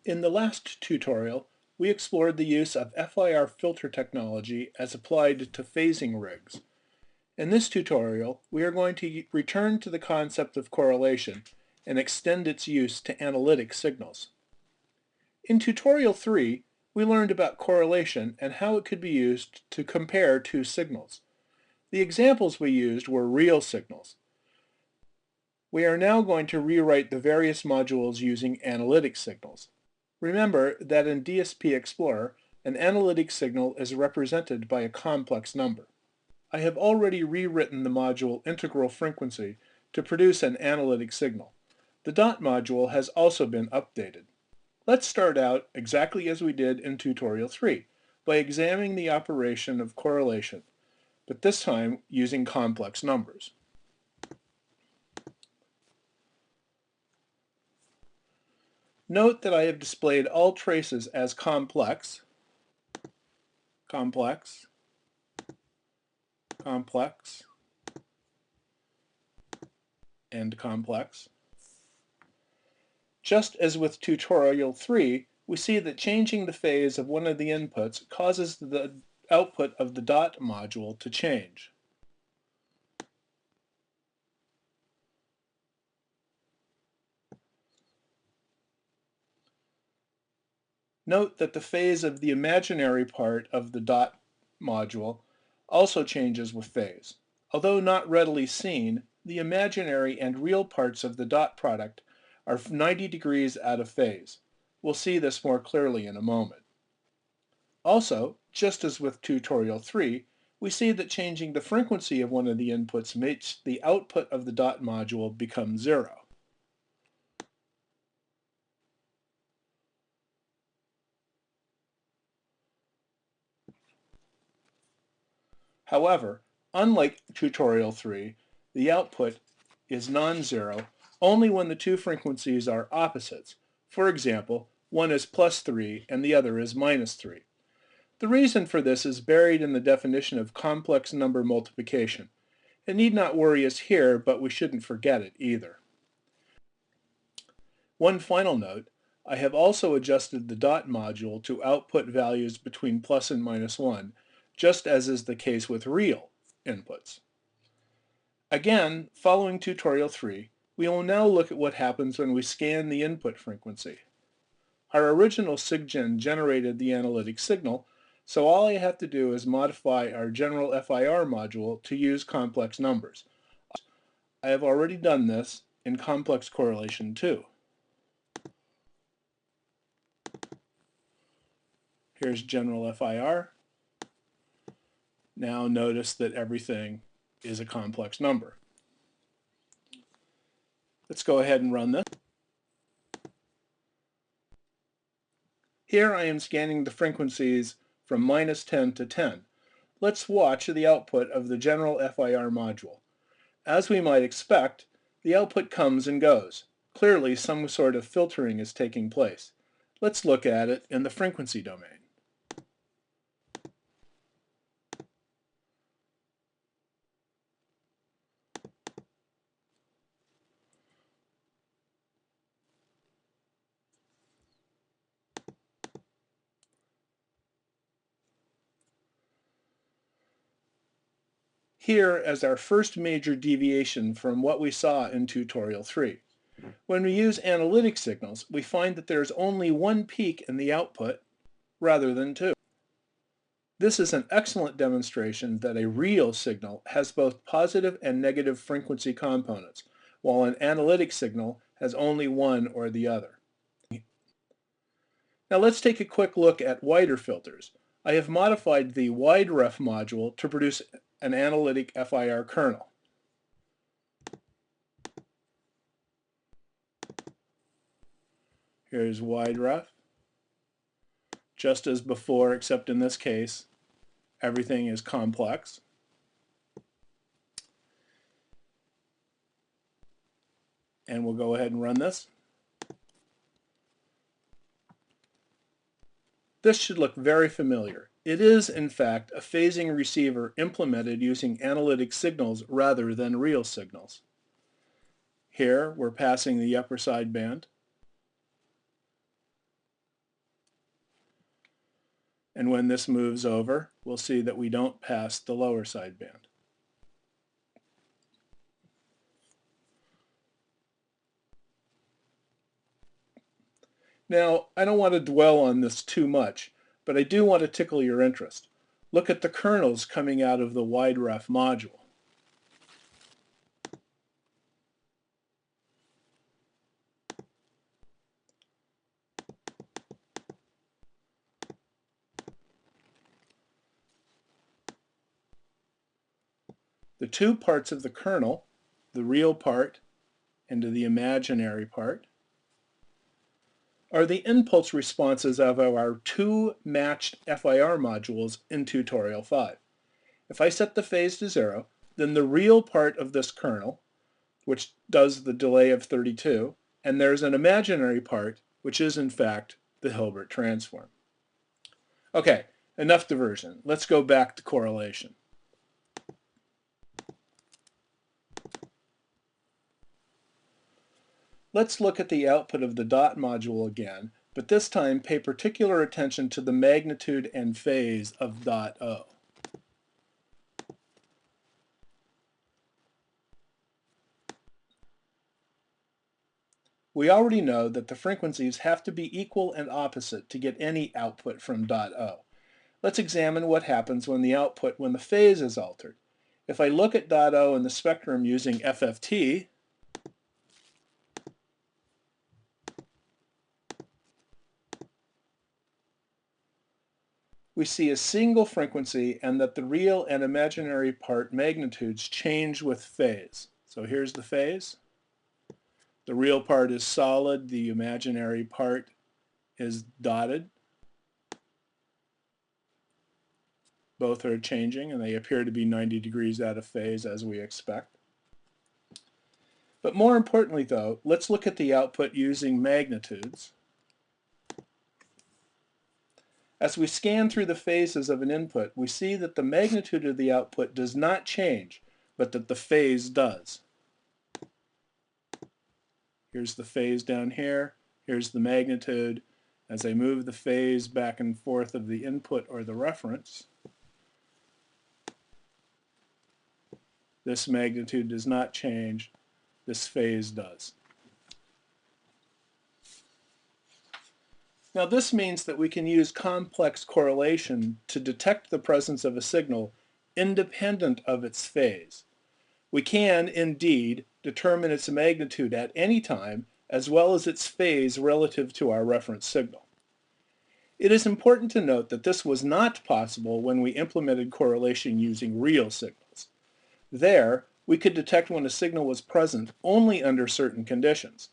In the last tutorial, we explored the use of FIR filter technology as applied to phasing rigs. In this tutorial, we are going to return to the concept of correlation and extend its use to analytic signals. In tutorial 3, we learned about correlation and how it could be used to compare two signals. The examples we used were real signals. We are now going to rewrite the various modules using analytic signals. Remember that in DSP Explorer, an analytic signal is represented by a complex number. I have already rewritten the module integral frequency to produce an analytic signal. The dot module has also been updated. Let's start out exactly as we did in tutorial 3 by examining the operation of correlation, but this time using complex numbers. Note that I have displayed all traces as complex, complex, complex, and complex. Just as with tutorial 3, we see that changing the phase of one of the inputs causes the output of the dot module to change. Note that the phase of the imaginary part of the dot module also changes with phase. Although not readily seen, the imaginary and real parts of the dot product are 90 degrees out of phase. We'll see this more clearly in a moment. Also, just as with tutorial 3, we see that changing the frequency of one of the inputs makes the output of the dot module become 0. However, unlike tutorial 3, the output is non-zero only when the two frequencies are opposites. For example, one is +3 and the other is -3. The reason for this is buried in the definition of complex number multiplication. It need not worry us here, but we shouldn't forget it either. One final note, I have also adjusted the dot module to output values between plus and -1, just as is the case with real inputs. Again, following tutorial 3, we will now look at what happens when we scan the input frequency. Our original SIGGEN generated the analytic signal, so all I have to do is modify our general FIR module to use complex numbers. I have already done this in complex correlation too. Here's general FIR. Now notice that everything is a complex number. Let's go ahead and run this. Here I am scanning the frequencies from -10 to 10. Let's watch the output of the general FIR module. As we might expect, the output comes and goes. Clearly, some sort of filtering is taking place. Let's look at it in the frequency domain. Here is our first major deviation from what we saw in tutorial 3. When we use analytic signals, we find that there is only one peak in the output rather than two. This is an excellent demonstration that a real signal has both positive and negative frequency components, while an analytic signal has only one or the other. Now let's take a quick look at wider filters. I have modified the wideref module to produce an analytic FIR kernel. Here's wideref. Just as before, except in this case, everything is complex. And we'll go ahead and run this. This should look very familiar. It is, in fact, a phasing receiver implemented using analytic signals rather than real signals. Here, we're passing the upper sideband. And when this moves over, we'll see that we don't pass the lower sideband. Now, I don't want to dwell on this too much, but I do want to tickle your interest. Look at the kernels coming out of the wide-ref module. The two parts of the kernel, the real part and the imaginary part, are the impulse responses of our two matched FIR modules in tutorial 5. If I set the phase to 0, then the real part of this kernel, which does the delay of 32, and there's an imaginary part, which is in fact the Hilbert transform. Okay, enough diversion. Let's go back to correlation. Let's look at the output of the dot module again, but this time pay particular attention to the magnitude and phase of dot O. We already know that the frequencies have to be equal and opposite to get any output from dot O. Let's examine what happens when the output when the phase is altered. If I look at dot O in the spectrum using FFT, we see a single frequency and that the real and imaginary part magnitudes change with phase. So here's the phase. The real part is solid, the imaginary part is dotted. Both are changing and they appear to be 90 degrees out of phase as we expect. But more importantly though, let's look at the output using magnitudes. As we scan through the phases of an input, we see that the magnitude of the output does not change, but that the phase does. Here's the phase down here, here's the magnitude. As I move the phase back and forth of the input or the reference, this magnitude does not change, this phase does. Now this means that we can use complex correlation to detect the presence of a signal independent of its phase. We can, indeed, determine its magnitude at any time as well as its phase relative to our reference signal. It is important to note that this was not possible when we implemented correlation using real signals. There, we could detect when a signal was present only under certain conditions.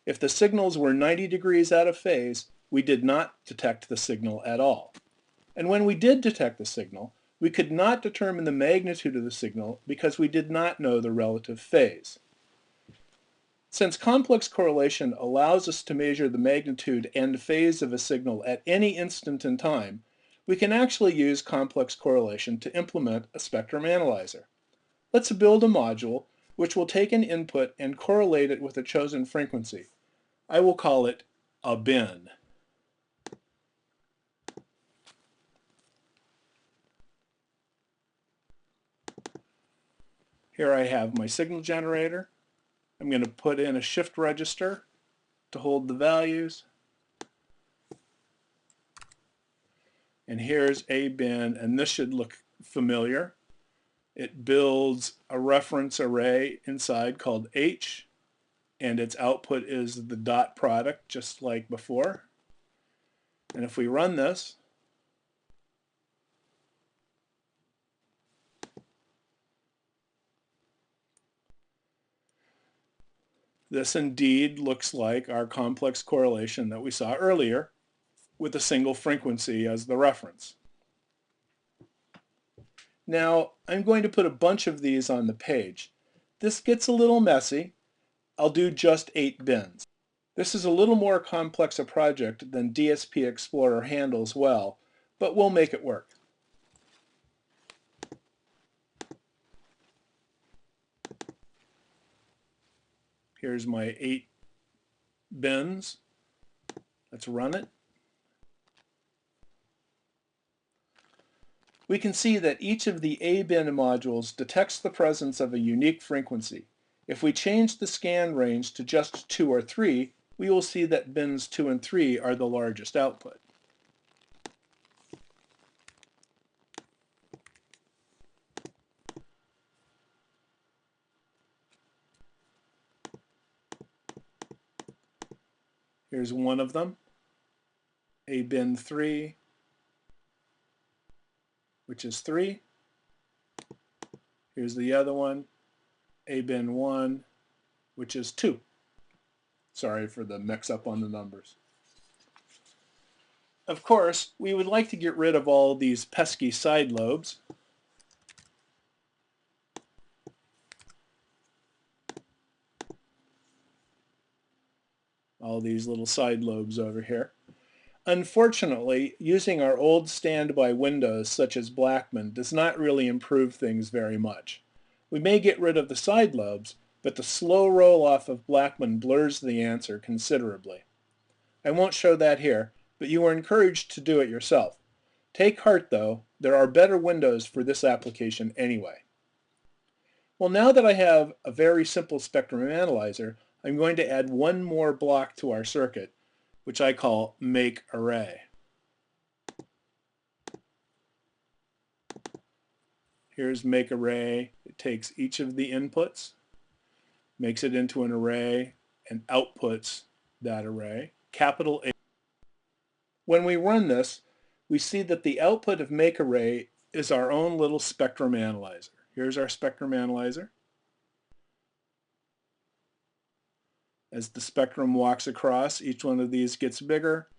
If the signals were 90 degrees out of phase, we did not detect the signal at all. And when we did detect the signal, we could not determine the magnitude of the signal because we did not know the relative phase. Since complex correlation allows us to measure the magnitude and phase of a signal at any instant in time, we can actually use complex correlation to implement a spectrum analyzer. Let's build a module which will take an input and correlate it with a chosen frequency. I will call it a bin. Here I have my signal generator. I'm going to put in a shift register to hold the values. And here's a bin, and this should look familiar. It builds a reference array inside called H, and its output is the dot product just like before. And if we run this, this indeed looks like our complex correlation that we saw earlier with a single frequency as the reference. Now, I'm going to put a bunch of these on the page. This gets a little messy. I'll do just 8 bins. This is a little more complex a project than DSP Explorer handles well, but we'll make it work. Here's my 8 bins. Let's run it. we can see that each of the A-bin modules detects the presence of a unique frequency. If we change the scan range to just 2 or 3, we will see that bins 2 and 3 are the largest output. Here's one of them, A bin 3, which is 3. Here's the other one, A bin 1, which is 2. Sorry for the mix-up on the numbers. Of course, we would like to get rid of all these pesky side lobes. All these little side lobes over here. Unfortunately, using our old standby windows such as Blackman does not really improve things very much. We may get rid of the side lobes, but the slow roll-off of Blackman blurs the answer considerably. I won't show that here, but you are encouraged to do it yourself. Take heart though, there are better windows for this application anyway. Well, now that I have a very simple spectrum analyzer, I'm going to add one more block to our circuit, which I call make array. Here's make array. It takes each of the inputs, makes it into an array, and outputs that array, capital A. When we run this, we see that the output of make array is our own little spectrum analyzer. Here's our spectrum analyzer. As the spectrum walks across, each one of these gets bigger.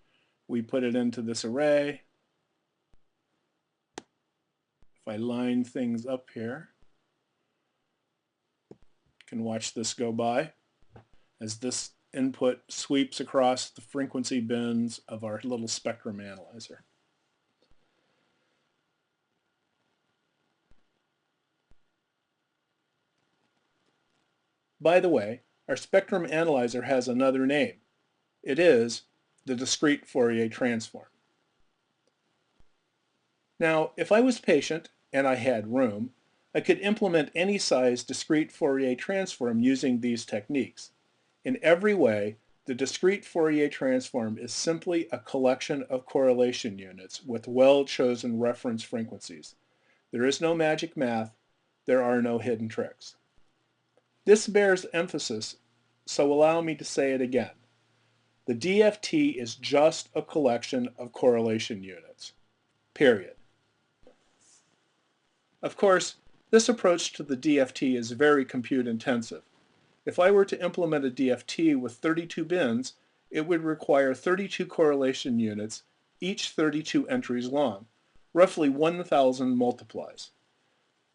We put it into this array. If I line things up here, you can watch this go by as this input sweeps across the frequency bins of our little spectrum analyzer. By the way, our spectrum analyzer has another name. It is the discrete Fourier transform. Now, if I was patient and I had room, I could implement any size discrete Fourier transform using these techniques. In every way, the discrete Fourier transform is simply a collection of correlation units with well-chosen reference frequencies. There is no magic math. There are no hidden tricks. This bears emphasis, so allow me to say it again. The DFT is just a collection of correlation units, period. Of course, this approach to the DFT is very compute intensive. If I were to implement a DFT with 32 bins, it would require 32 correlation units, each 32 entries long, roughly 1,000 multiplies.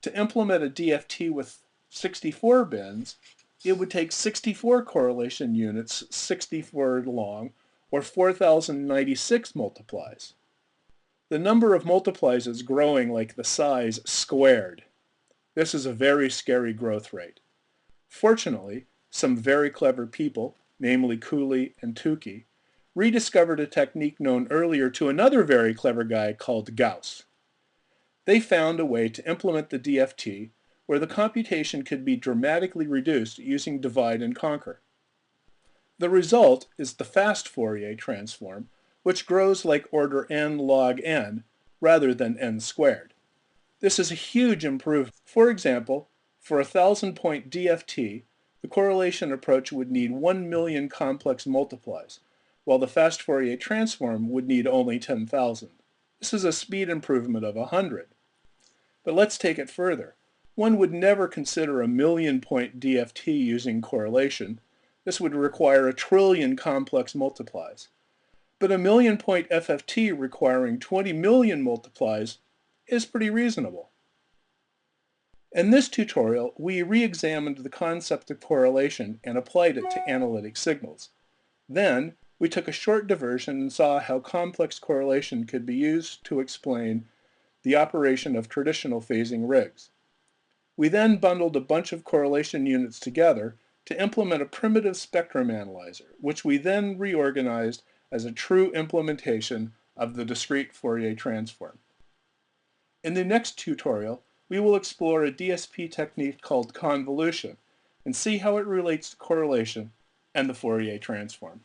To implement a DFT with 64 bins, it would take 64 correlation units, 64 long, or 4,096 multiplies. The number of multiplies is growing like the size squared. This is a very scary growth rate. Fortunately, some very clever people, namely Cooley and Tukey, rediscovered a technique known earlier to another very clever guy called Gauss. They found a way to implement the DFT where the computation could be dramatically reduced using divide and conquer. The result is the fast Fourier transform, which grows like order n log n rather than n squared. This is a huge improvement. For example, for a 1,000-point DFT, the correlation approach would need 1 million complex multiplies, while the fast Fourier transform would need only 10,000. This is a speed improvement of 100. But let's take it further. One would never consider a 1,000,000-point DFT using correlation. This would require 1 trillion complex multiplies. But a 1,000,000-point FFT requiring 20 million multiplies is pretty reasonable. In this tutorial, we re-examined the concept of correlation and applied it to analytic signals. Then, we took a short diversion and saw how complex correlation could be used to explain the operation of traditional phasing rigs. We then bundled a bunch of correlation units together to implement a primitive spectrum analyzer, which we then reorganized as a true implementation of the discrete Fourier transform. In the next tutorial, we will explore a DSP technique called convolution and see how it relates to correlation and the Fourier transform.